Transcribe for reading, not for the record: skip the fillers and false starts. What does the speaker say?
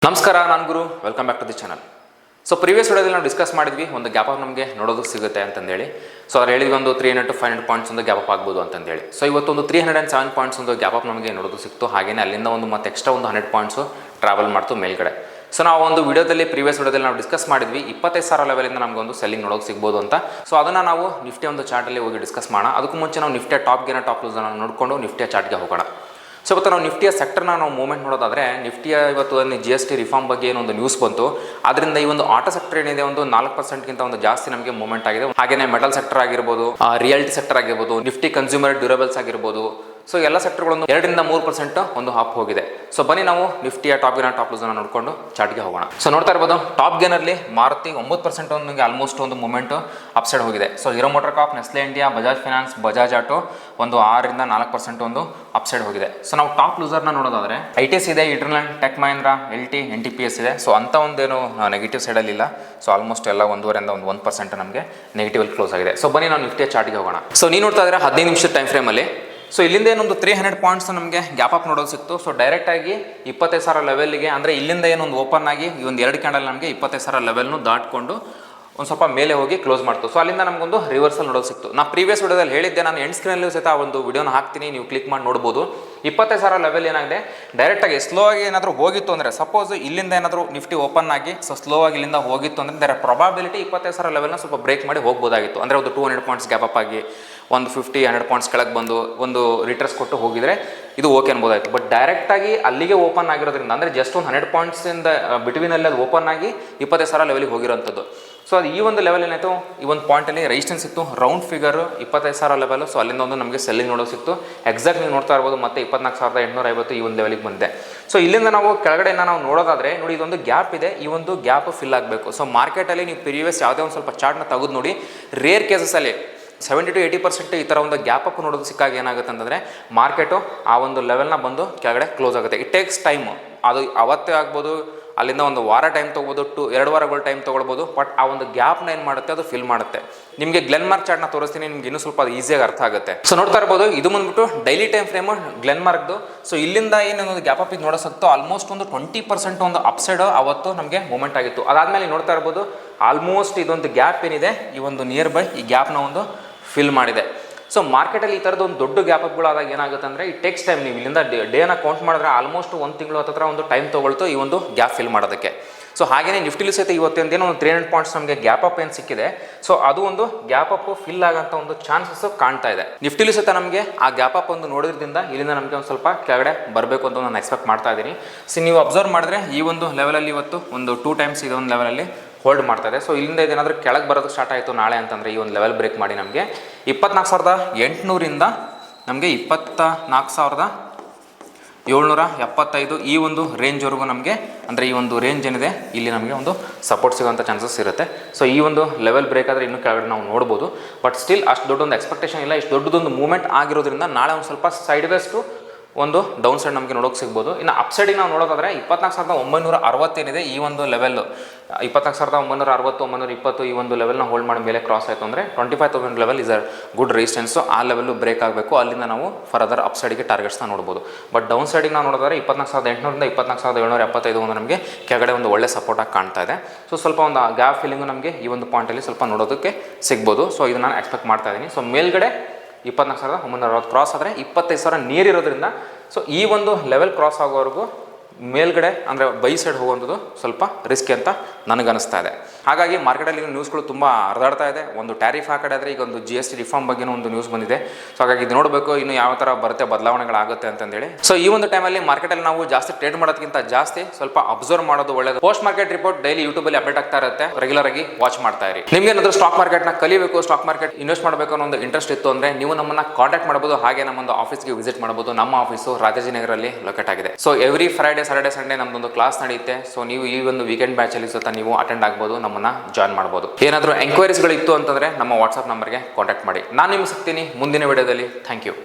ನಮಸ್ಕಾರ, ನಾನು Guru. Welcome back to the channel. So previous ವಿಡಿಯೋದಲ್ಲಿ ನಾವು ಡಿಸ್ಕಸ್ ಮಾಡಿದ್ವಿ ಒಂದು ಗ್ಯಾಪ್ ಅಪ್ ನಮಗೆ ನೋಡೋದಕ್ಕೆ ಸಿಗುತ್ತೆ ಅಂತಂದೇಳಿ. ಸೊ ಅವ್ರು ಹೇಳಿದ್ವಿ ಒಂದು 300 to 500 ಪಾಯಿಂಟ್ಸ್ ಒಂದು ಗ್ಯಾಪ್ ಅಪ್ ಆಗ್ಬೋದು ಅಂತಂದೇಳಿ. ಸೊ ಇವತ್ತೊಂದು 307 ಪಾಯಿಂಟ್ಸ್ ಒಂದು ಗ್ಯಾಪ್ ಅಪ್ ನಮಗೆ ನೋಡೋದು ಸಿಕ್ತು. ಹಾಗೆಯೇ ಅಲ್ಲಿಂದ ಒಂದು ಮತ್ತೆ ಎಕ್ಸ್ಟ್ರಾ ಒಂದು 100 ಪಾಯಿಂಟ್ಸು ಟ್ರಾವೆಲ್ ಮಾಡ್ತು ಮೇಲ್ಗಡೆ. ಸೊ ನಾವು ಒಂದು ವಿಡಿಯೋದಲ್ಲಿ ಪ್ರೀವಿಯಸ್ ವಿಡಿಯೋದಲ್ಲಿ ನಾವು ಡಿಸ್ಕಸ್ ಮಾಡಿದ್ವಿ 25,000 ಲೆವೆಲಿಂದ ನಮಗೆ ಒಂದು ಸೆಲ್ಲಿಂಗ್ ನೋಡೋಕೆ ಸಿಗ್ಬೋದು ಅಂತ. ಸೊ ಅದನ್ನು ನಾವು ನಿಫ್ಟಿ ಒಂದು ಚಾರ್ಟಲ್ಲಿ ಹೋಗಿ ಡಿಸ್ಕಸ್ ಮಾಡೋಣ. ಅದಕ್ಕೂ ಮುಂಚೆ ನಾವು ನಿಫ್ಟಿಯ ಟಾಪ್ ಗೇನ ಟಾಪ್ ಲೂಸನ್ನು ನೋಡಿಕೊಂಡು ನಿಫ್ಟಿಯ ಚಾರ್ಟ್ಗೆ ಹೋಗೋಣ. ಸೊ ಇವತ್ತು ನಾವು ನಿಫ್ಟಿಯ ಸೆಕ್ಟರ್ನ ನಾವು ಮೂವ್ಮೆಂಟ್ ನೋಡೋದಾದರೆ ನಿಫ್ಟಿಯ ಇವತ್ತು GST ರಿಫಾರ್ಮ್ ಬಗ್ಗೆ ಏನೊಂದು ನ್ಯೂಸ್ ಬಂತು. ಅದರಿಂದ ಈ ಒಂದು ಆಟೋ ಸೆಕ್ಟರ್ ಏನಿದೆ ಒಂದು 4%ಗಿಂತ ಒಂದು ಜಾಸ್ತಿ ನಮಗೆ ಮೂವ್ಮೆಂಟ್ ಆಗಿದೆ. ಹಾಗೆಯೇ ಮೆಟಲ್ ಸೆಕ್ಟರ್ ಆಗಿರ್ಬೋದು, ರಿಯಾಲಿಟಿ ಸೆಕ್ಟರ್ ಆಗಿರ್ಬೋದು, ನಿಫ್ಟಿ ಕನ್ಸ್ಯೂಮರ್ ಡ್ಯೂರಬಲ್ಸ್ ಆಗಿರ್ಬೋದು. ಸೊ ಎಲ್ಲ ಸೆಕ್ಟರ್ಗಳನ್ನು 2-3% ಒಂದು ಅಪ್ ಹೋಗಿದೆ. ಸೊ ಬನ್ನಿ ನಾವು ನಿಫ್ಟಿಯ ಟಾಪ್ ಗೇನರ್ ಟಾಪ್ ಲೂಸನ್ನು ನೋಡಿಕೊಂಡು ಚಾರ್ಟ್ಗೆ ಹೋಗೋಣ. ಸೊ ನೋಡ್ತಾ ಇರ್ಬೋದು ಟಾಪ್ ಗೇನಲ್ಲಿ ಮಾರುತಿ 9% ಒಂದು ಆಲ್ಮೋಸ್ಟ್ ಒಂದು ಮೂವ್ಮೆಂಟ್ ಅಪ್ಸೈಡ್ ಹೋಗಿದೆ. So Hero MotoCorp, Nestle India, Bajaj Finance, Bajaj Auto ಒಂದು 6-4% ಒಂದು ಅಪ್ಸೈಡ್ ಹೋಗಿದೆ. ಸೊ ನಾವು ಟಾಪ್ ಲೂಸರ್ನ ನೋಡೋದಾದರೆ ITS ಇದೆ, eternal, tech Mahindra, LT, NTPS ಇದೆ. ಸೊ ಅಂಥ ಒಂದೇನು ನೆಗೆಟಿವ್ ಸೈಡಲ್ಲಿ ಇಲ್ಲ. ಸೊ ಆಲ್ಮೋಸ್ಟ್ ಎಲ್ಲ 1.5% ನಮಗೆ ನೆಗೆಟಿವ್ ಕ್ಲೋಸ್ ಆಗಿದೆ. ಸೊ ಬನ್ನಿ ನಾವು ನಿಫ್ಟಿಯ ಚಾರ್ಟ್ಗೆ ಹೋಗೋಣ. ಸೊ ನೀವು ನೋಡ್ತಾ ಇದ್ರೆ 15 ನಿಮಿಷದ ಟೈಮ್ ಫ್ರೇಮಲ್ಲಿ ಸೊ ಇಲ್ಲಿಂದ ಏನೊಂದು 300 ಪಾಯಿಂಟ್ಸ್ ನಮಗೆ ಗ್ಯಾಪ್ ಅಪ್ ನೋಡೋದು ಸಿಕ್ತು. ಸೊ ಡೈರೆಕ್ಟಾಗಿ 25,000 ಲೆವೆಲ್ಗೆ, ಅಂದರೆ ಇಲ್ಲಿಂದ ಏನೊಂದು ಓಪನ್ ಆಗಿ ಈ ಒಂದು 2 ಕ್ಯಾಂಡಲ್ ನಮಗೆ 25,000 ಲೆವೆಲ್ನು ದಾಟ್ಕೊಂಡು ಒಂದು ಸ್ವಲ್ಪ ಮೇಲೆ ಹೋಗಿ ಕ್ಲೋಸ್ ಮಾಡ್ತು. ಸೊ ಅಲ್ಲಿಂದ ನಮಗೊಂದು ರಿವರ್ಸಲ್ ನೋಡೋದು ಸಿಕ್ತು. ನಾನು ಪ್ರೀವಿಯಸ್ ವಿಡಿಯೋದಲ್ಲಿ ಹೇಳಿದ್ದೆ, ನಾನು ಎಂಡ್ ಸ್ಕ್ರೀನಲ್ಲೂ ಸಹಿತ ಆ ಒಂದು ವಿಡಿಯೋನ ಹಾಕ್ತೀನಿ, ನೀವು ಕ್ಲಿಕ್ ಮಾಡಿ ನೋಡ್ಬೋದು. 25,000 ಲೆವೆಲ್ ಏನಾಗಿದೆ, ಡೈರೆಕ್ಟಾಗಿ ಸ್ಲೋ ಆಗಿ ಏನಾದರೂ ಹೋಗಿತ್ತು ಅಂದರೆ, ಸಪೋಸ್ ಇಲ್ಲಿಂದ ಏನಾದರೂ ನಿಫ್ಟಿ ಓಪನ್ ಆಗಿ ಸೊ ಸ್ಲೋ ಆಗಿ ಇಲ್ಲಿಂದ ಹೋಗಿತ್ತು ಅಂದರೆ ದರ ಪ್ರಾಬಬಿಲಿಟಿ 25,000 ಲೆವೆಲ್ನ ಸ್ವಲ್ಪ ಬ್ರೇಕ್ ಮಾಡಿ ಹೋಗ್ಬೋದಾಗಿತ್ತು. ಅಂದರೆ ಒಂದು 200 ಪಾಯಿಂಟ್ಸ್ ಗ್ಯಾಪ್ ಅಪ್ ಆಗಿ ಒಂದು 50-100 ಪಾಯಿಂಟ್ಸ್ ಕೆಳಗೆ ಬಂದು ಒಂದು ರಿಟರ್ಸ್ ಕೊಟ್ಟು ಹೋಗಿದರೆ ಇದು ಓಕೆ ಅನ್ಬೋದಾಯಿತು. ಬಟ್ ಡೈರೆಕ್ಟಾಗಿ ಅಲ್ಲಿಗೆ ಓಪನ್ ಆಗಿರೋದ್ರಿಂದ, ಅಂದರೆ ಜಸ್ಟ್ ಒಂದು 100 ಪಾಯಿಂಟ್ಸಿಂದ ಬಿಟ್ವೀನಲ್ಲಿ ಅದು ಓಪನ್ ಆಗಿ 25,000 ಲೆವೆಲಿಗೆ ಹೋಗಿರೋಂಥದ್ದು. ಸೊ ಅದು ಈ ಒಂದು ಲೆವೆಲ್ ಏನಾಯಿತು, ಈ ಒಂದು ಪಾಯಿಂಟಲ್ಲಿ ರೆಸಿಸ್ಟೆನ್ಸ್ ಸಿಕ್ತು, ರೌಂಡ್ ಫಿಗರು 25,000 ಲೆವೆಲು. ಸೊ ಅಲ್ಲಿಂದ ಒಂದು ನಮಗೆ ಸೆಲ್ಲಿಂಗ್ ನೋಡೋದು ಸಿಕ್ತು. ಎಕ್ಸಾಕ್ಟ್ ನೀವು ನೋಡ್ತಾ ಇರ್ಬೋದು, ಮತ್ತೆ 24,850 ಈ ಒಂದು ಲೆವೆಲಿಗೆ ಬಂದೆ. ಸೊ ಇಲ್ಲಿಂದ ನಾವು ಕೆಳಗಡೆಯಿಂದ ನಾವು ನೋಡೋದಾದರೆ ನೋಡಿ, ಇದೊಂದು ಗ್ಯಾಪ್ ಇದೆ, ಈ ಒಂದು ಗ್ಯಾಪ್ ಫಿಲ್ ಆಗಬೇಕು. ಸೊ ಮಾರ್ಕೆಟಲ್ಲಿ ನೀವು ಪ್ರೀವಿಯಸ್ ಯಾವುದೇ ಒಂದು ಸ್ವಲ್ಪ ಚಾರ್ಟ್ನ ತೆಗೆದು ನೋಡಿ, ರೇರ್ ಕೇಸಸಲ್ಲಿ 70 to 80% ಈ ಥರ ಒಂದು ಗ್ಯಾಪ್ ಅಪ್ ನೋಡೋದು ಸಿಕ್ಕಾಗ ಏನಾಗುತ್ತೆ ಅಂತಂದರೆ ಮಾರ್ಕೆಟು ಆ ಒಂದು ಲೆವೆಲ್ನ ಬಂದು ಕೆಳಗಡೆ ಕ್ಲೋಸ್ ಆಗುತ್ತೆ. It takes time. ಅದು ಅವತ್ತೇ ಆಗ್ಬೋದು, ಅಲ್ಲಿಂದ ಒಂದು ವಾರ ಟೈಮ್ ತೊಗೋಬೋದು, 2 ವಾರಗಳು ಟೈಮ್ ತೊಗೊಳ್ಬೋದು. ಬಟ್ ಆ ಒಂದು ಗ್ಯಾಪ್ನ ಏನು ಮಾಡುತ್ತೆ, ಅದು ಫಿಲ್ ಮಾಡುತ್ತೆ. ನಿಮಗೆ ಗ್ಲೆನ್ಮಾರ್ಕ್ ಚಾರ್ಟ್ನ ತೋರಿಸ್ತೀನಿ, ನಿಮ್ಗೆ ಇನ್ನೂ ಸ್ವಲ್ಪ ಅದು ಈಸಿಯಾಗಿ ಅರ್ಥ ಆಗುತ್ತೆ. ಸೊ ನೋಡ್ತಾ ಇರ್ಬೋದು, ಇದು ಬಂದ್ಬಿಟ್ಟು ಡೈಲಿ ಟೈಮ್ ಫ್ರೇಮು ಗ್ಲೆನ್ಮಾರ್ಕ್ದು. ಸೊ ಇಲ್ಲಿಂದ ಏನೊಂದು ಗ್ಯಾಪ್ ಅಪ್ ಇದು ನೋಡೋಸಕ್ತು ಆಲ್ಮೋಸ್ಟ್ ಒಂದು 20% ಒಂದು ಅಪ್ಸೈಡ್ ಅವತ್ತು ನಮಗೆ ಮೂಮೆಂಟ್ ಆಗಿತ್ತು. ಅದಾದಮೇಲೆ ನೋಡ್ತಾ ಇರ್ಬೋದು ಆಲ್ಮೋಸ್ಟ್ ಇದೊಂದು ಗ್ಯಾಪ್ ಏನಿದೆ, ಈ ಒಂದು ನಿಯರ್ ಬೈ ಈ ಗ್ಯಾಪ್ನ ಒಂದು ಫಿಲ್ ಮಾಡಿದೆ. ಸೊ ಮಾರ್ಕೆಟಲ್ಲಿ ಈ ಥರದ್ದು ಒಂದು ದೊಡ್ಡ ಗ್ಯಾಪ್ ಅಪ್ಗಳು ಆದಾಗ ಏನಾಗುತ್ತೆ ಅಂದರೆ, ಈ ಟೆಕ್ಸ್ ಟೈಮ್ ನೀವು ಇಲ್ಲಿಂದ ಡೇನ ಕೌಂಟ್ ಮಾಡಿದ್ರೆ ಆಲ್ಮೋಸ್ಟ್ 1 ತಿಂಗಳು ಹತ್ತಿರ ಒಂದು ಟೈಮ್ ತೊಗೊಳ್ತು ಈ ಒಂದು ಗ್ಯಾಪ್ ಫಿಲ್ ಮಾಡೋದಕ್ಕೆ. ಸೊ ಹಾಗೆಯೇ ನಿಫ್ಟಿಲಿ ಸಹಿತ ಇವತ್ತೇನೋ ಒಂದು 300 ಪಾಯಿಂಟ್ಸ್ ನಮಗೆ ಗ್ಯಾಪ್ ಅಪ್ ಏನು ಸಿಕ್ಕಿದೆ. ಸೊ ಅದು ಒಂದು ಗ್ಯಾಪ್ ಅಪ್ ಫಿಲ್ ಆಗೋಂಥ ಒಂದು ಚಾನ್ಸಸ್ ಕಾಣ್ತಾ ಇದೆ. ನಿಫ್ಟಿಲಿ ಸಹಿತ ನಮಗೆ ಆ ಗ್ಯಾಪ್ ಅಪ್ ಒಂದು ನೋಡೋದ್ರಿಂದ ಇಲ್ಲಿಂದ ನಮಗೆ ಒಂದು ಸ್ವಲ್ಪ ಕೆಳಗಡೆ ಬರಬೇಕು ಅಂತ ನಾನು ಎಕ್ಸ್ಪೆಕ್ಟ್ ಮಾಡ್ತಾ ಇದ್ದೀನಿ. ಸೊ ನೀವು ಅಬ್ಸರ್ವ್ ಮಾಡಿದ್ರೆ ಈ ಒಂದು ಲೆವೆಲಲ್ಲಿ ಇವತ್ತು ಒಂದು 2 ಟೈಮ್ಸ್ ಇದೊಂದು ಲೆವೆಲಲ್ಲಿ ಹೋಲ್ಡ್ ಮಾಡ್ತಾ ಇದೆ. ಸೊ ಇಲ್ಲಿಂದ ಇದೇನಾದರೂ ಕೆಳಗೆ ಬರೋದು ಸ್ಟಾರ್ಟ್ ಆಯಿತು ನಾಳೆ ಅಂತಂದರೆ, ಈ ಒಂದು ಲೆವೆಲ್ ಬ್ರೇಕ್ ಮಾಡಿ ನಮಗೆ 24,800ರಿಂದ ನಮಗೆ 24,775 ಈ ಒಂದು ರೇಂಜ್ವರೆಗೂ ನಮಗೆ, ಅಂದರೆ ಈ ಒಂದು ರೇಂಜ್ ಏನಿದೆ ಇಲ್ಲಿ ನಮಗೆ ಒಂದು ಸಪೋರ್ಟ್ ಸಿಗೋಂಥ ಚಾನ್ಸಸ್ ಇರುತ್ತೆ. ಸೊ ಈ ಒಂದು ಲೆವೆಲ್ ಬ್ರೇಕ್ ಆದರೆ ಇನ್ನೂ ಕೆಳಗಡೆ ನಾವು ನೋಡ್ಬೋದು. ಬಟ್ ಸ್ಟಿಲ್ ಅಷ್ಟು ದೊಡ್ಡೊಂದು ಎಕ್ಸ್ಪೆಕ್ಟೇಷನ್ ಇಲ್ಲ. ಇಷ್ಟು ದೊಡ್ಡದೊಂದು ಮೂವ್ಮೆಂಟ್ ಆಗಿರೋದ್ರಿಂದ ನಾಳೆ ಒಂದು ಸ್ವಲ್ಪ ಸೈಡ್ ವೇಸ್ಟು ಒಂದು ಡೌನ್ ಸೈಡ್ ನಮಗೆ ನೋಡೋಕೆ ಸಿಗ್ಬೋದು. ಇನ್ನು ಅಪ್ ಸೈಡಿಗೆ ನಾವು ನೋಡೋದಾದರೆ 24,960 ಏನಿದೆ ಈ ಒಂದು ಲೆವೆಲ್ಲು, 24,960, 920 ಈ ಒಂದು ಲೆವೆಲ್ನ ಹೋಲ್ಡ್ ಮಾಡಿ ಮೇಲೆ ಕ್ರಾಸ್ ಆಯಿತು ಅಂದರೆ 25,000 level is a good resistance. ಆ ಲೆವೆಲ್ಲು ಬ್ರೇಕ್ ಆಗಬೇಕು, ಅಲ್ಲಿಂದ ನಾವು ಫರ್ದರ್ ಅಪ್ ಸೈಡಿಗೆ ಟಾರ್ಗೆಟ್ಸ್ನ ನೋಡ್ಬೋದು. ಬಟ್ ಡೌನ್ ಸೈಡಿಗೆ ನಾವು ನೋಡೋದಾದ್ರೆ 24,800ರಿಂದ 24,775 ಒಂದು ನಮಗೆ ಕೆಳಗಡೆ ಒಂದು ಒಳ್ಳೆ ಸಪೋರ್ಟಾಗಿ ಕಾಣ್ತಾ ಇದೆ. ಸೊ ಸ್ವಲ್ಪ ಒಂದು ಗ್ಯಾಪ್ ಫೀಲಿಂಗು ನಮಗೆ ಈ ಒಂದು ಪಾಯಿಂಟಲ್ಲಿ ಸ್ವಲ್ಪ ನೋಡೋದಕ್ಕೆ ಸಿಗ್ಬೋದು. ಸೊ ಇದು ನಾನು ಎಕ್ಸ್ಪೆಕ್ಟ್ ಮಾಡ್ತಾ ಇದ್ದೀನಿ. ಸೊ ಮೇಲ್ಗಡೆ 24,960 ಕ್ರಾಸ್ ಆದರೆ 25,000 ನಿಯರ್ ಇರೋದ್ರಿಂದ, ಸೊ ಈ ಒಂದು ಲೆವೆಲ್ ಕ್ರಾಸ್ ಆಗೋವರೆಗೂ ಮೇಲ್ಗಡೆ ಅಂದರೆ ಬೈ ಸೈಡ್ ಹೋಗುವಂಥದ್ದು ಸ್ವಲ್ಪ ರಿಸ್ಕಿ ಅಂತ ನನಗನ್ನಿಸ್ತಾ ಇದೆ. ಹಾಗಾಗಿ ಮಾರ್ಕೆಟಲ್ಲಿ ನ್ಯೂಸ್ಗಳು ತುಂಬ ಹರಿದಾಡ್ತಾ ಇದೆ. ಒಂದು ಟ್ಯಾರಿಫ್ ಆ ಕಡೆ ಆದರೆ ಈಗ ಒಂದು GST ರಿಫಾರ್ಮ್ ಬಗ್ಗೆನೂ ಒಂದು ನ್ಯೂಸ್ ಬಂದಿದೆ. ಸೊ ಹಾಗಾಗಿ ಇದು ನೋಡಬೇಕು ಇನ್ನು ಯಾವ ಥರ ಬರುತ್ತೆ, ಬದಲಾವಣೆಗಳಾಗುತ್ತೆ ಅಂತಂದೇಳಿ. ಸೊ ಈ ಒಂದು ಟೈಮಲ್ಲಿ ಮಾರ್ಕೆಟಲ್ಲಿ ನಾವು ಜಾಸ್ತಿ ಟ್ರೇಡ್ ಮಾಡೋದಕ್ಕಿಂತ ಜಾಸ್ತಿ ಸ್ವಲ್ಪ ಅಬ್ಸರ್ವ್ ಮಾಡೋದು ಒಳ್ಳೆಯದು. ಪೋಸ್ಟ್ ಮಾರ್ಕೆಟ್ ರಿಪೋರ್ಟ್ ಡೈಲಿ ಯೂಟ್ಯೂಬಲ್ಲಿ ಅಪ್ಡೇಟ್ ಆಗ್ತಾ ಇರುತ್ತೆ, ರೆಗ್ಯುಲರ್ ಆಗಿ ವಾಚ್ ಮಾಡ್ತಾ ಇರಿ. ನಿಮಗೆ ಏನಾದರೂ ಸ್ಟಾಕ್ ಮಾರ್ಕೆಟ್ನ ಕಲಿಬೇಕು, ಸ್ಟಾಕ್ ಮಾರ್ಕೆಟ್ ಇನ್ವೆಸ್ಟ್ ಮಾಡಬೇಕು ಅನ್ನೋ ಒಂದು ಇಂಟ್ರೆಸ್ಟ್ ಇತ್ತು ಅಂದರೆ ನೀವು ನಮ್ಮನ್ನು ಕಾಂಟ್ಯಾಕ್ಟ್ ಮಾಡ್ಬೋದು. ಹಾಗೆ ನಮ್ಮೊಂದು ಆಫೀಸ್ಗೆ ವಿಸಿಟ್ ಮಾಡ್ಬೋದು. ನಮ್ಮ ಆಫೀಸು ರಾಜಾಜಿನಗರಲ್ಲಿ ಲೊಕೇಟ್ ಆಗಿದೆ. So every Friday, Saturday, Sunday ನಮ್ಮದೊಂದು ಕ್ಲಾಸ್ ನಡೆಯುತ್ತೆ. ಸೊ ನೀವು ಈ ಒಂದು ವೀಕೆಂಡ್ ಬ್ಯಾಚಲ್ಲಿ ಸಹ ನೀವು ಅಟೆಂಡ್ ಆಗ್ಬೋದು, ನಮ್ಮನ್ನು ಜಾಯ್ನ್ ಮಾಡ್ಬೋದು. ಏನಾದರೂ ಎಂಕ್ವೈರೀಸ್ಗಳಿತ್ತು ಅಂತಂದರೆ ನಮ್ಮ ವಾಟ್ಸಪ್ ನಂಬರ್ಗೆ ಕಾಂಟ್ಯಾಕ್ಟ್ ಮಾಡಿ. ನಾನು ನಿಮ್ಗೆ ಸಿಗ್ತೀನಿ ಮುಂದಿನ ವಿಡಿಯೋದಲ್ಲಿ. Thank you.